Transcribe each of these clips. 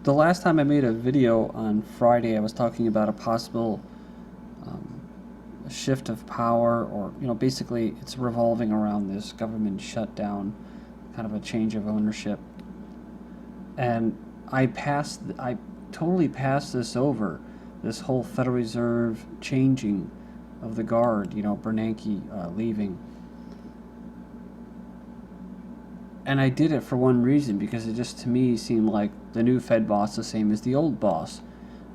the last time I made a video on Friday, I was talking about a possible shift of power, or basically it's revolving around this government shutdown, kind of a change of ownership. And I totally passed this over, this whole Federal Reserve changing of the guard, Bernanke leaving. And I did it for one reason, because it just to me seemed like the new Fed boss the same as the old boss.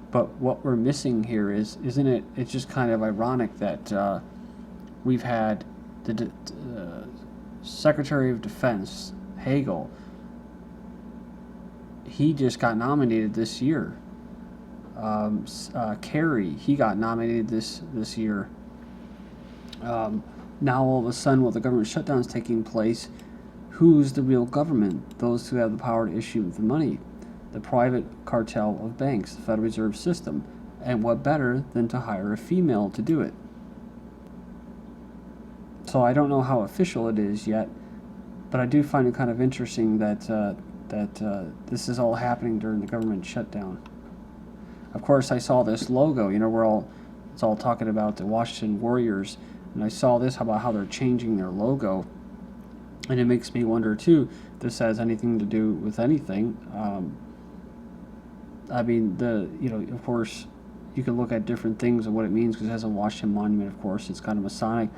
But what we're missing here isn't it? It's just kind of ironic that we've had the Secretary of Defense, Hagel. He just got nominated this year. Kerry, he got nominated this year. Now all of a sudden, while the government shutdown is taking place, who's the real government? Those who have the power to issue the money. The private cartel of banks, the Federal Reserve System. And what better than to hire a female to do it? So I don't know how official it is yet, but I do find it kind of interesting that this is all happening during the government shutdown. Of course, I saw this logo. It's all talking about the Washington Warriors, and I saw this about how they're changing their logo, and it makes me wonder too if this has anything to do with anything. I mean, of course, you can look at different things and what it means, because it has a Washington monument. Of course, it's kind of Masonic,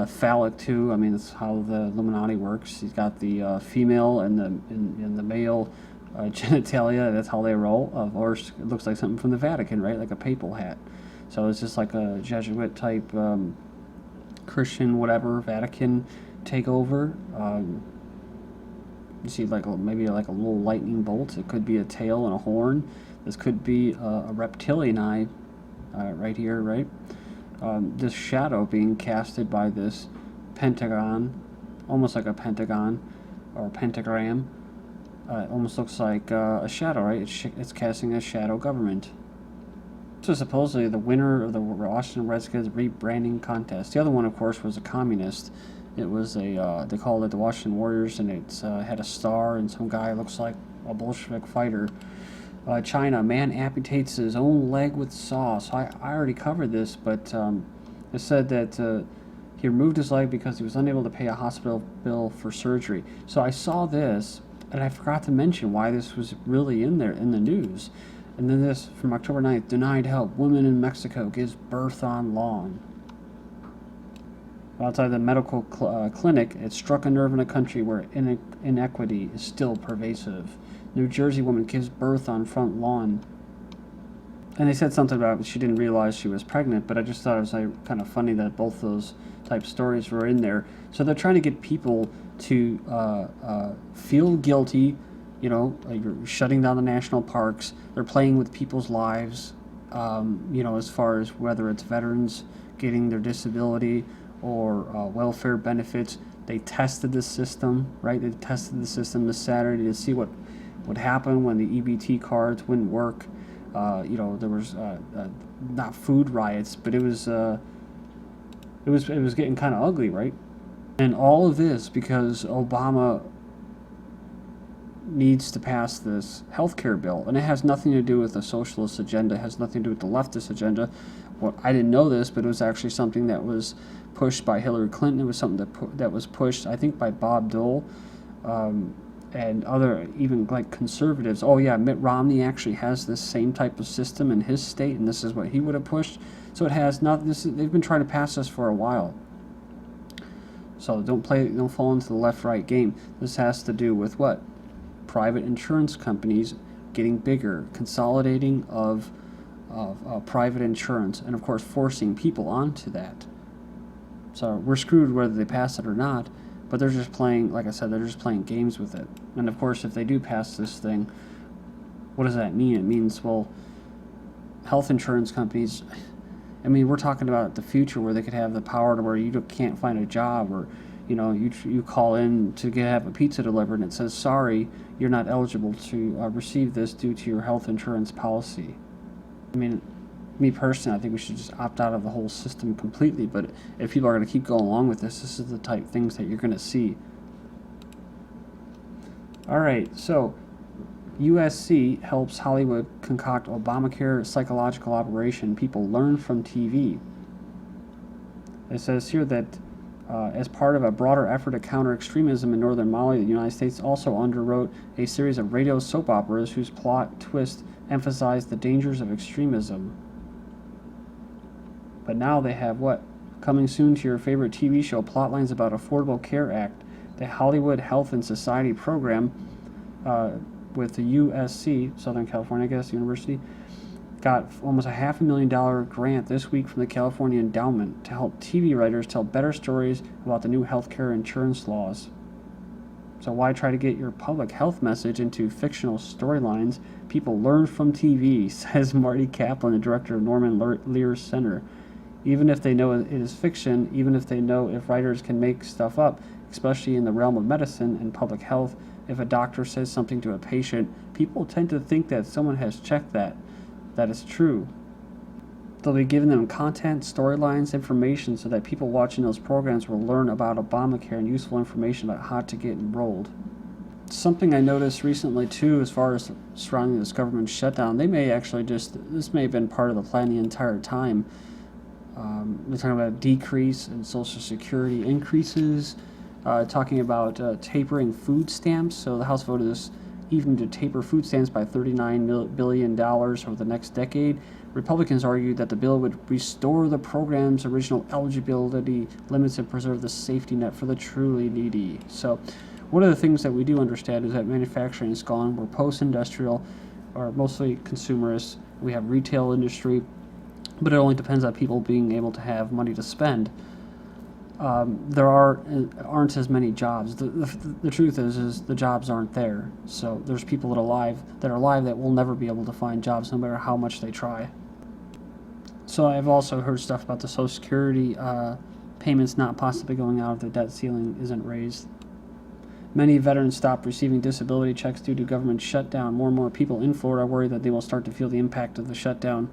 phallic too. I mean, that's how the Illuminati works. He's got the female and the male genitalia. That's how they roll. Of course, it looks like something from the Vatican, right? Like a papal hat. So it's just like a Jesuit type Christian, whatever, Vatican takeover. You see maybe like a little lightning bolt. It could be a tail and a horn. This could be a reptilian eye right here, right? This shadow being casted by this pentagon, almost like a pentagon or pentagram. It almost looks like a shadow, right? It's casting a shadow government. So supposedly the winner of the Washington Redskins rebranding contest. The other one, of course, was a communist. It was they called it the Washington Warriors, and it had a star, and some guy looks like a Bolshevik fighter. China, man amputates his own leg with saw. So I already covered this, but it said that he removed his leg because he was unable to pay a hospital bill for surgery. So I saw this, and I forgot to mention why this was really in there in the news. And then this, from October 9th, denied help. Woman in Mexico gives birth on lawn. Outside the medical clinic, it struck a nerve in a country where inequity is still pervasive. New Jersey woman gives birth on front lawn. And they said something about she didn't realize she was pregnant, but I just thought it was kind of funny that both those type stories were in there. So they're trying to get people to feel guilty. You're shutting down the national parks. They're playing with people's lives, as far as whether it's veterans getting their disability or welfare benefits. They tested the system, right? They tested the system this Saturday to see what would happen when the EBT cards wouldn't work. There was not food riots, but it was getting kind of ugly, right? And all of this because Obama needs to pass this healthcare bill, and it has nothing to do with the socialist agenda. It has nothing to do with the leftist agenda. Well, I didn't know this, but it was actually something that was pushed by Hillary Clinton. It was something that was pushed, I think, by Bob Dole and other, even like conservatives. Oh yeah, Mitt Romney actually has this same type of system in his state, and this is what he would have pushed. So it has not. They've been trying to pass this for a while. So don't fall into the left-right game. This has to do with what? Private insurance companies getting bigger, consolidating of private insurance, and of course forcing people onto that. So we're screwed whether they pass it or not, but they're just playing, like I said, they're just playing games with it. And of course, if they do pass this thing, what does that mean? It means, well, health insurance companies, I mean, we're talking about the future where they could have the power to where you can't find a job, or you call in to have a pizza delivered and it says, sorry, you're not eligible to receive this due to your health insurance policy. I mean, me personally, I think we should just opt out of the whole system completely, but if people are going to keep going along with this is the type of things that you're going to see. Alright, so USC helps Hollywood concoct Obamacare psychological operation. People learn from TV. It says here that as part of a broader effort to counter extremism in northern Mali, the United States also underwrote a series of radio soap operas whose plot twist emphasized the dangers of extremism. But now they have what? Coming soon to your favorite TV show, plotlines about Affordable Care Act, the Hollywood Health and Society program with the USC, Southern California, I guess, University, got almost a $500,000 grant this week from the California Endowment to help TV writers tell better stories about the new healthcare insurance laws. So why try to get your public health message into fictional storylines? People learn from TV, says Marty Kaplan, the director of Norman Lear Center. Even if they know it is fiction, even if they know if writers can make stuff up, especially in the realm of medicine and public health, if a doctor says something to a patient, people tend to think that someone has checked that is true. They'll be giving them content, storylines, information so that people watching those programs will learn about Obamacare and useful information about how to get enrolled. Something I noticed recently too, as far as surrounding this government shutdown, they may actually this may have been part of the plan the entire time. They're talking about a decrease in Social Security increases, talking about tapering food stamps. So the House voted this evening to taper food stamps by $39 billion over the next decade. Republicans argued that the bill would restore the program's original eligibility limits and preserve the safety net for the truly needy. So one of the things that we do understand is that manufacturing is gone. We're post-industrial, or mostly consumerist. We have retail industry, but it only depends on people being able to have money to spend. There aren't as many jobs. The truth is the jobs aren't there. So there's people that are alive that will never be able to find jobs no matter how much they try. So I've also heard stuff about the Social Security payments not possibly going out if the debt ceiling isn't raised. Many veterans stopped receiving disability checks due to government shutdown. More and more people in Florida are worried that they will start to feel the impact of the shutdown.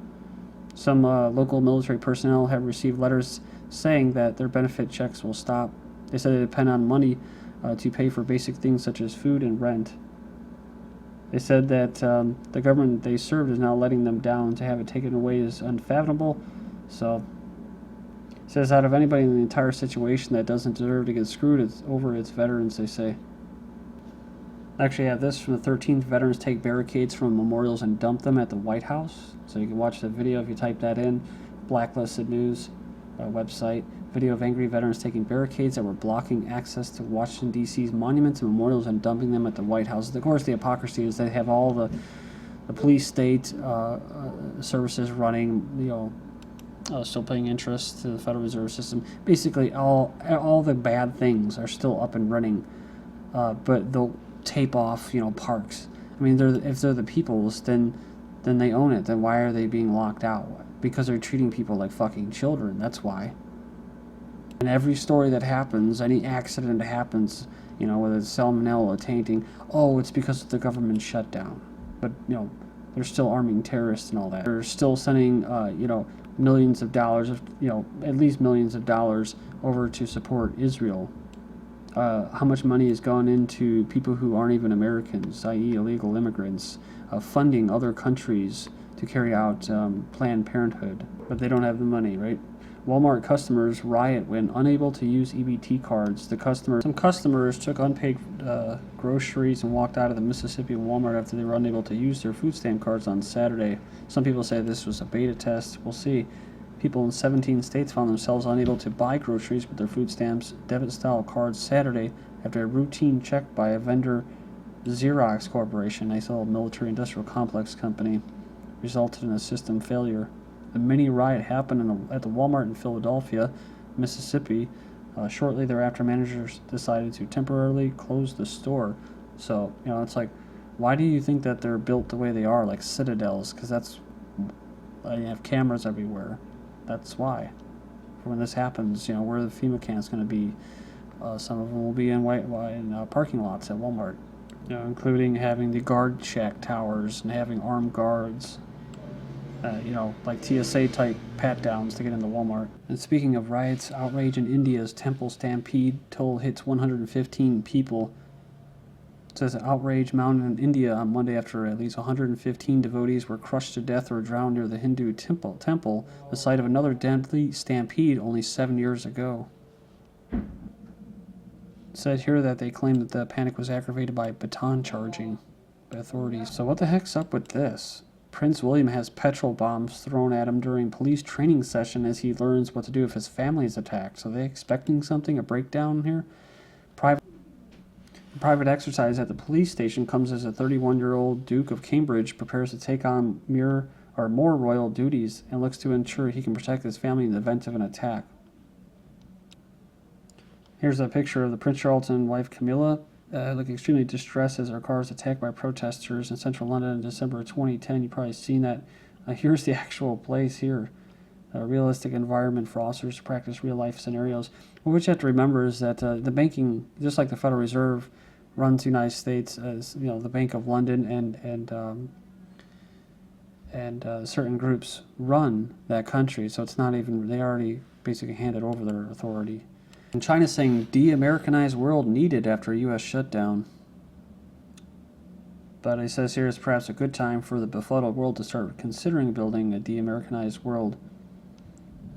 Some local military personnel have received letters saying that their benefit checks will stop. They said they depend on money to pay for basic things such as food and rent. They said that the government they served is now letting them down. To have it taken away is unfathomable. So it says out of anybody in the entire situation that doesn't deserve to get screwed, it's over its veterans, they say. Actually, I have this from the 13th. Veterans take barricades from memorials and dump them at the White House. So you can watch the video if you type that in. Blacklisted News website. Video of angry veterans taking barricades that were blocking access to Washington, D.C.'s monuments and memorials and dumping them at the White House. Of course, the hypocrisy is they have all the police state services running, still paying interest to the Federal Reserve System. Basically, all the bad things are still up and running, but they'll tape off, parks. I mean, if they're the people's, then they own it. Then why are they being locked out? Because they're treating people like fucking children. That's why. And every story that happens, any accident that happens, whether it's salmonella, tainting, it's because of the government shutdown. But they're still arming terrorists and all that. They're still sending millions of dollars, at least millions of dollars over to support Israel. How much money has gone into people who aren't even Americans, i.e. illegal immigrants, funding other countries to carry out Planned Parenthood, but they don't have the money, right? Walmart customers riot when unable to use EBT cards. Some customers took unpaid groceries and walked out of the Mississippi Walmart after they were unable to use their food stamp cards on Saturday. Some people say this was a beta test. We'll see. People in 17 states found themselves unable to buy groceries with their food stamps debit-style cards Saturday after a routine check by a vendor, Xerox Corporation, a little military-industrial complex company, resulted in a system failure. The mini riot happened at the Walmart in Philadelphia, Mississippi. Shortly thereafter, managers decided to temporarily close the store. So, it's like, why do you think that they're built the way they are, like citadels? Because you have cameras everywhere. That's why. When this happens, where the FEMA camp's going to be, some of them will be in parking lots at Walmart, including having the guard shack towers and having armed guards. Like TSA-type pat-downs to get into Walmart. And speaking of riots, outrage in India's temple stampede toll hits 115 people. It says outrage mounted in India on Monday after at least 115 devotees were crushed to death or drowned near the Hindu temple, the site of another deadly stampede only 7 years ago. It said here that they claimed that the panic was aggravated by baton charging by authorities. So what the heck's up with this? Prince William has petrol bombs thrown at him during police training session as he learns what to do if his family is attacked. So are they expecting something, a breakdown here? Private exercise at the police station comes as a 31-year-old Duke of Cambridge prepares to take on more royal duties and looks to ensure he can protect his family in the event of an attack. Here's a picture of the Prince Charles and wife Camilla looking extremely distressed as her car is attacked by protesters in central London in December 2010. You've probably seen that. Here's the actual place here. A realistic environment for officers to practice real-life scenarios. Well, what you have to remember is that the banking, just like the Federal Reserve, runs the United States as the Bank of London, and certain groups run that country. So it's not even, they already basically handed over their authority. And China's saying de-Americanized world needed after a U.S. shutdown. But it says here it's perhaps a good time for the befuddled world to start considering building a de-Americanized world.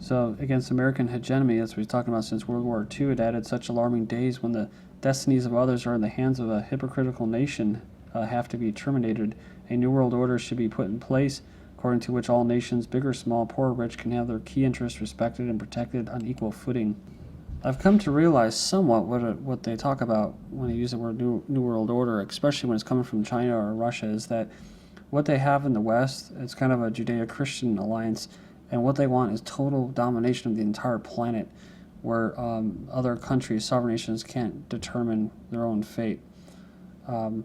So against American hegemony, that's what he's talking about since World War II, it added such alarming days when the destinies of others are in the hands of a hypocritical nation have to be terminated. A new world order should be put in place, according to which all nations, big or small, poor or rich, can have their key interests respected and protected on equal footing. I've come to realize somewhat what they talk about when they use the word new world order, especially when it's coming from China or Russia, is that what they have in the West, it's kind of a Judeo-Christian alliance, and what they want is total domination of the entire planet, where other countries, sovereign nations, can't determine their own fate. And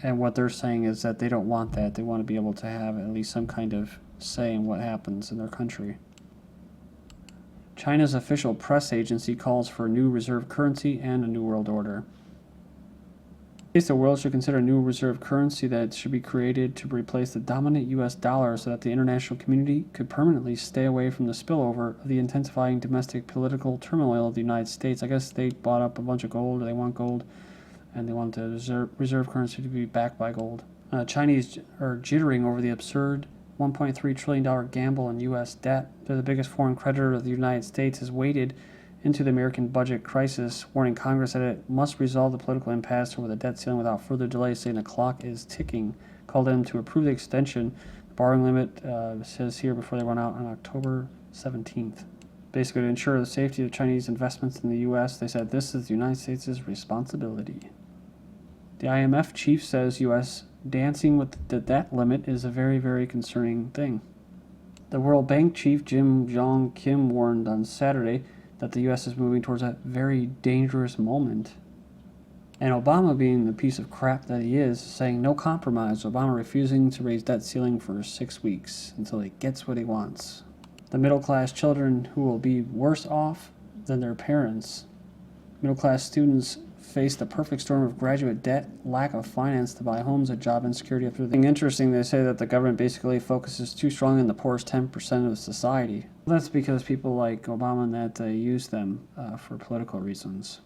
what they're saying is that they don't want that. They want to be able to have at least some kind of say in what happens in their country. China's official press agency calls for a new reserve currency and a new world order. The world should consider a new reserve currency that should be created to replace the dominant U.S. dollar so that the international community could permanently stay away from the spillover of the intensifying domestic political turmoil of the United States. I guess they bought up a bunch of gold, or they want gold, and they want the reserve currency to be backed by gold. Chinese are jittering over the absurd $1.3 trillion gamble in U.S. debt. They're the biggest foreign creditor of the United States, has waded into the American budget crisis, warning Congress that it must resolve the political impasse over the debt ceiling without further delay, saying the clock is ticking. Called them to approve the extension. The borrowing limit says here before they run out on October 17th. Basically, to ensure the safety of Chinese investments in the U.S., they said this is the United States' responsibility. The IMF chief says U.S. dancing with the debt limit is a very, very concerning thing. The World Bank chief Jim Jong Kim warned on Saturday that the U.S. is moving towards a very dangerous moment. And Obama, being the piece of crap that he is, saying no compromise. Obama refusing to raise debt ceiling for 6 weeks until he gets what he wants. The middle-class children who will be worse off than their parents. Middle-class students face the perfect storm of graduate debt, lack of finance to buy homes, a job insecurity. After the interesting, they say that the government basically focuses too strongly on the poorest 10% of society. That's because people like Obama and that use them for political reasons.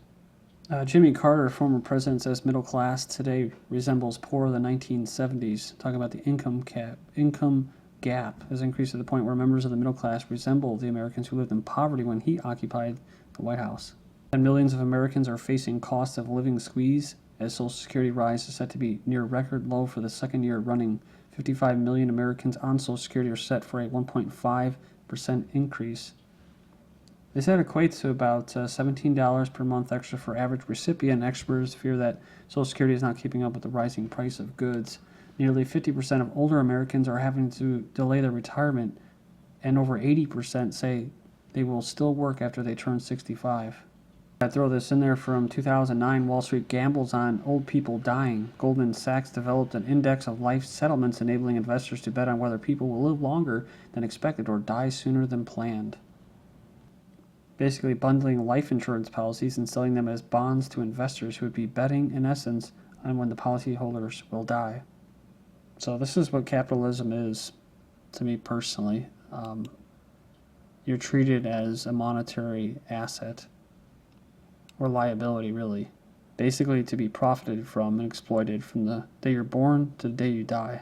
Jimmy Carter, former president, says middle class today resembles poor of the 1970s. Talking about the income gap has increased to the point where members of the middle class resemble the Americans who lived in poverty when he occupied the White House. And millions of Americans are facing cost of living squeeze as Social Security rise is set to be near record low for the second year running. 55 million Americans on Social Security are set for a 1.5% increase. They said it equates to about $17 per month extra for average recipient. Experts fear that Social Security is not keeping up with the rising price of goods. Nearly 50% of older Americans are having to delay their retirement, and over 80% say they will still work after they turn 65. I throw this in there from 2009. Wall Street gambles on old people dying. Goldman Sachs developed an index of life settlements enabling investors to bet on whether people will live longer than expected or die sooner than planned. Basically bundling life insurance policies and selling them as bonds to investors who would be betting, in essence, on when the policyholders will die. So this is what capitalism is, to me personally. You're treated as a monetary asset, or liability, really. basically to be profited from and exploited from the day you're born to the day you die.